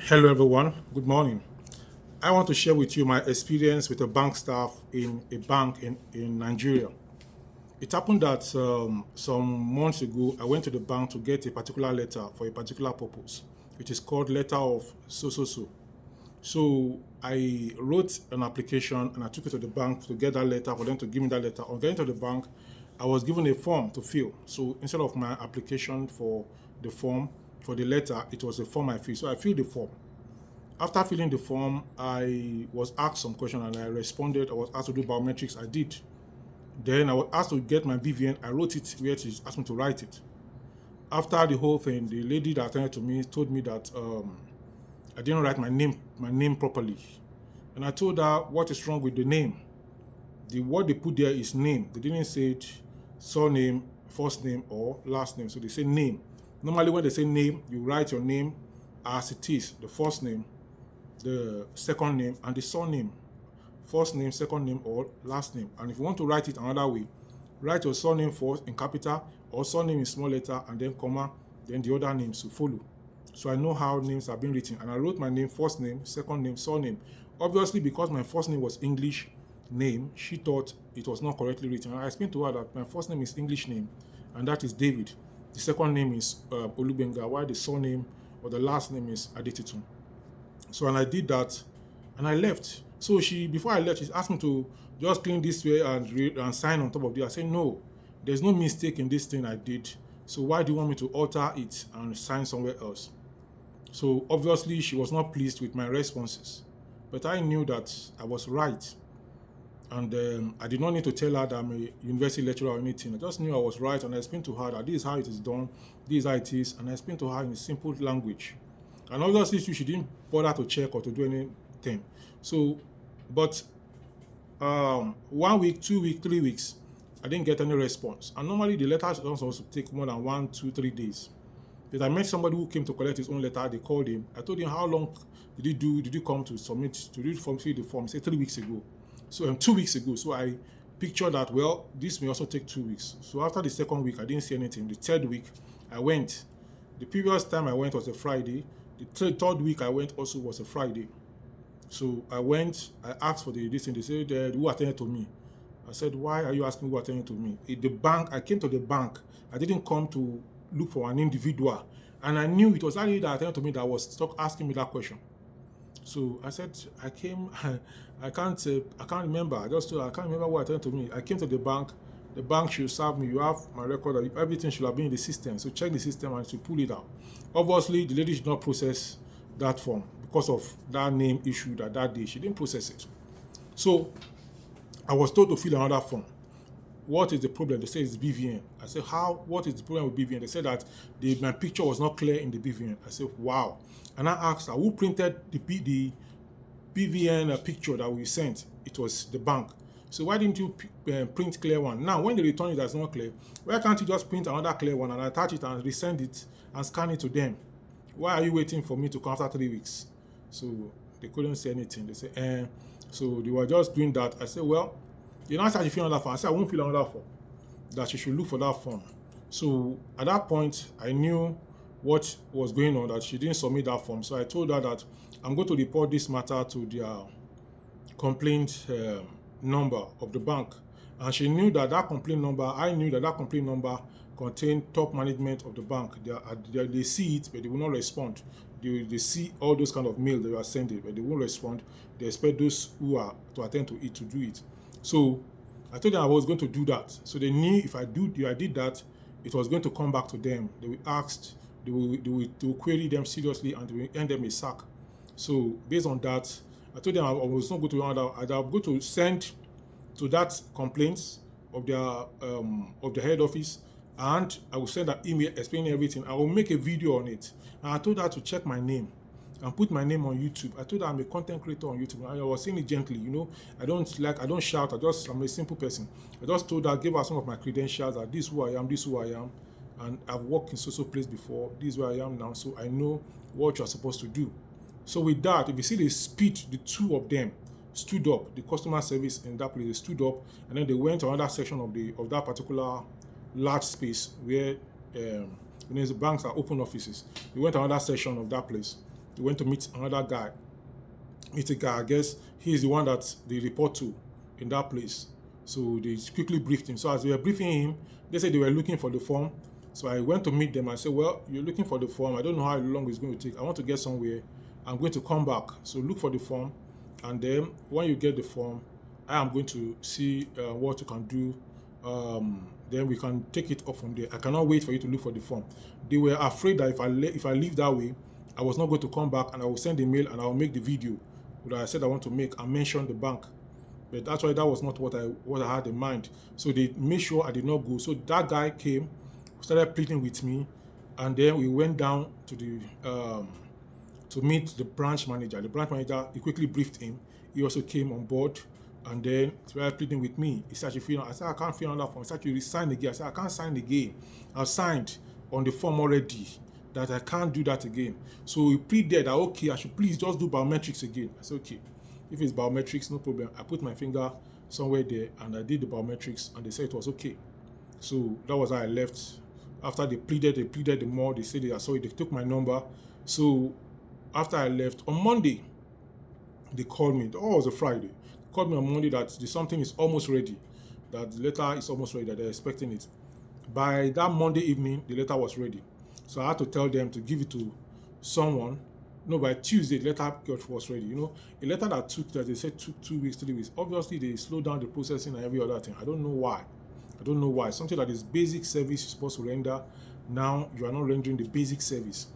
Hello, everyone. Good morning. I want to share with you my experience with a bank staff in a bank in Nigeria. It happened that some months ago, I went to the bank to get a particular letter for a particular purpose. It is called letter of so so so. So I wrote an application and I took it to the bank to get that letter for them to give me that letter. On getting to the bank, I was given a form to fill. So instead of my application for the form for the letter, it was a form I filled. So I filled the form. After filling the form, I was asked some question and I responded. I was asked to do biometrics. I did. Then I was asked to get my BVN. I wrote it where she asked me to write it. After the whole thing, the lady that attended to me told me that I didn't write my name properly. And I told her what is wrong with the name. What they put there is name. They didn't say it surname, first name, or last name. So they say name. Normally, when they say name, you write your name as it is, the first name, the second name, and the surname. First name, second name, or last name. And if you want to write it another way, write your surname first in capital, or surname in small letter, and then comma, then the other names to follow. So I know how names are being written. And I wrote my name, first name, second name, surname. Obviously, because my first name was English name, she thought it was not correctly written. And I explained to her that my first name is English name, and that is David. The second name is Olubenga, while the surname or the last name is Adetitun. So and I did that, and I left. So before I left, she asked me to just clean this way and sign on top of it. I said no, there's no mistake in this thing I did. So why do you want me to alter it and sign somewhere else? So obviously she was not pleased with my responses, but I knew that I was right, and I did not need to tell her that I'm a university lecturer or anything. I just knew I was right, and I explained to her that this is how it is done, this is how it is, and I explained to her in a simple language. And obviously she didn't bother to check or to do anything. So, but 1 week, 2 weeks, 3 weeks, I didn't get any response. And normally the letters don't supposed to take more than 1, 2, 3 days. But I met somebody who came to collect his own letter. They called him. I told him, how long did you do? Did you come to submit to do fill the form? He said 3 weeks ago. So 2 weeks ago. So I pictured that, well, this may also take 2 weeks. So after the second week, I didn't see anything. The third week, I went. The previous time I went was a Friday. The third week I went also was a Friday. So I went, I asked for this thing. They said, who attended to me? I said, why are you asking who attended to me? At the bank, I came to the bank. I didn't come to look for an individual. And I knew it was that lady that attended to me that was asking me that question. So I said, I came, I can't remember. I just told her, I can't remember who attended to me. I came to the bank. The bank should serve me. You have my record. Everything should have been in the system. So check the system and to pull it out. Obviously, the lady did not process that form because of that name issue that day. She didn't process it. So I was told to fill another form. What is the problem? They say it's BVN. I said, how? What is the problem with BVN? They said that my picture was not clear in the BVN. I said, wow. And I asked her, who printed the BVN picture that we sent? It was the bank. So why didn't you print clear one? Now, when they return it that's not clear, why can't you just print another clear one and attach it and resend it and scan it to them? Why are you waiting for me to come after 3 weeks? So they couldn't say anything. They said, So they were just doing that. I said, well, you know, I said, fill another form. I said, I won't fill another form. That you should look for that form. So at that point, I knew what was going on, that she didn't submit that form. So I told her that I'm going to report this matter to their complaint number of the bank. And she knew that complaint number, I knew that complaint number contained top management of the bank. They see it, but they will not respond. They see all those kind of mail they are sending, but they won't respond. They expect those who are to attend to it to do it. So I told them I was going to do that. So they knew if I did that, it was going to come back to them. They will query them seriously and they will end them a sack. So based on that, I told them I was not going to I'm going to send to that complaints of their head office, and I will send an email explaining everything. I will make a video on it. And I told her to check my name and put my name on YouTube. I told her I'm a content creator on YouTube. I was saying it gently, I don't shout. I'm a simple person. I just told her, gave her some of my credentials, that this is who I am, this is who I am, and I've worked in so place before. This is where I am now, so I know what you're supposed to do. So with that, if you see the speed, the two of them stood up, the customer service in that place, they stood up, and then they went to another section of that particular large space where the banks are open offices. They went to another section of that place. They went to meet another guy. Meet a guy, I guess he's the one that they report to in that place. So they quickly briefed him. So as they were briefing him, they said they were looking for the form. So I went to meet them. I said, well, you're looking for the form. I don't know how long it's going to take. I want to get somewhere. I'm going to come back. So look for the form. And then when you get the form, I am going to see what you can do. Then we can take it off from there. I cannot wait for you to look for the form. They were afraid that if I leave that way, I was not going to come back, and I will send a mail and I will make the video that I said I want to make and mention the bank. But actually that was not what I had in mind. So they made sure I did not go. So that guy came, started pleading with me, and then we went down to the to meet the branch manager. The branch manager, he quickly briefed him. He also came on board, and then started pleading with me. He said, I said, I can't fill on that form. He said, you sign again. I said, I can't sign again. I've signed on the form already, that I can't do that again. So he pleaded that, okay, I should please just do biometrics again. I said, okay, if it's biometrics, no problem. I put my finger somewhere there and I did the biometrics, and they said it was okay. So that was how I left. After they pleaded the more. They said they sorry, they took my number. So after I left, on Monday, they called me. Oh, it was a Friday. They called me on Monday that something is almost ready, that the letter is almost ready, that they're expecting it. By that Monday evening, the letter was ready. So I had to tell them to give it to someone. No, by Tuesday, the letter was ready. A letter that they said took 2 weeks, 3 weeks. Obviously, they slowed down the processing and every other thing. I don't know why. Something that is basic service you're supposed to render, now you are not rendering the basic service.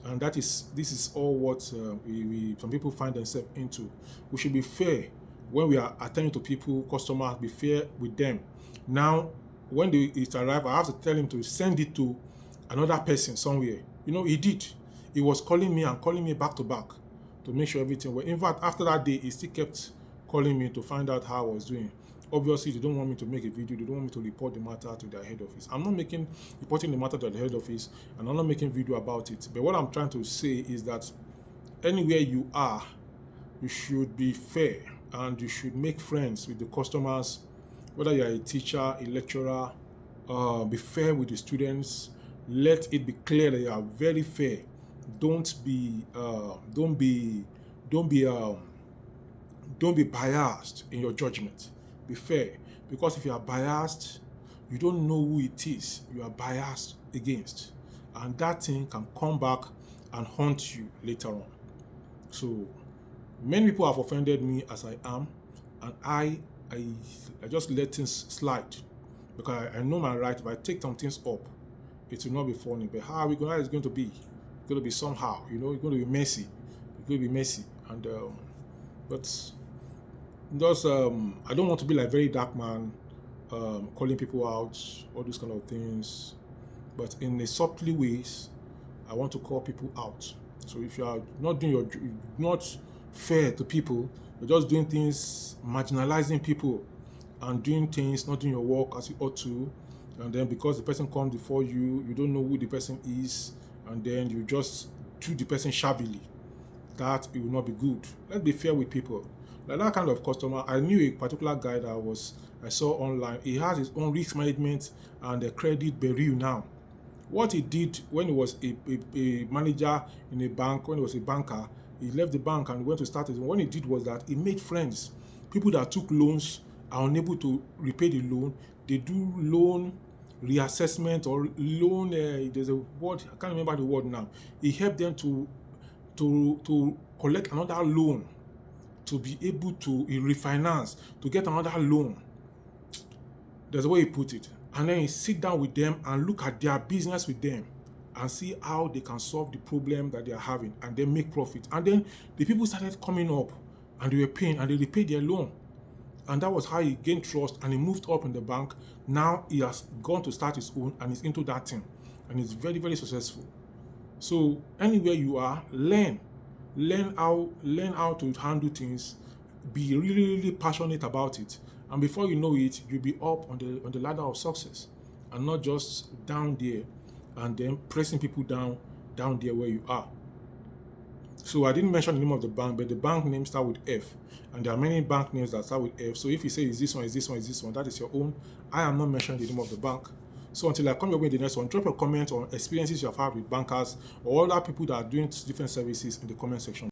And this is all what some people find themselves into. We should be fair when we are attending to people, customers, be fair with them. Now, when it arrived, I have to tell him to send it to another person somewhere. He did. He was calling me back to back to make sure everything was. In fact, after that day, he still kept calling me to find out how I was doing. Obviously, they don't want me to make a video. They don't want me to report the matter to their head office. I'm not reporting the matter to the head office, and I'm not making video about it. But what I'm trying to say is that anywhere you are, you should be fair, and you should make friends with the customers, whether you're a teacher, a lecturer. Be fair with the students. Let it be clear that you are very fair. Don't be biased in your judgment. Be fair, because if you are biased, you don't know who it is you are biased against, and that thing can come back and haunt you later on. So many people have offended me as I am, and I just let things slide, because I know my right. If I take some things up, it will not be funny. But how is it going to be? It's going to be somehow, it's going to be messy. It's going to be messy, and but just I don't want to be like very dark man, calling people out, all those kind of things. But in a subtly ways, I want to call people out. So if you are not doing not fair to people, you're just doing things, marginalizing people, and doing things, not doing your work as you ought to, and then because the person comes before you, you don't know who the person is, and then you just treat the person shabbily, that it will not be good. Let's be fair with people. Like that kind of customer, I knew a particular guy that I saw online. He has his own risk management and a credit bureau now. What he did when he was a manager in a bank, when he was a banker, he left the bank and went to start his own. What he did was that he made friends. People that took loans are unable to repay the loan. They do loan reassessment or loan. There's a word, I can't remember the word now. He helped them to collect another loan, to be able to refinance, to get another loan. That's the way he put it. And then he sit down with them and look at their business with them and see how they can solve the problem that they are having, and then make profit. And then the people started coming up and they were paying, and they repaid their loan. And that was how he gained trust, and he moved up in the bank. Now he has gone to start his own, and he's into that thing, and he's very, very successful. So anywhere you are, learn how to handle things. Be really, really passionate about it, and before you know it, you'll be up on the ladder of success, and not just down there, and then pressing people down there where you are. So I didn't mention the name of the bank, but the bank name starts with F, and there are many bank names that start with F. So if you say is this one, that is your own. I am not mentioning the name of the bank. So until I come your way in the next one, drop a comment on experiences you have had with bankers or other people that are doing different services in the comment section.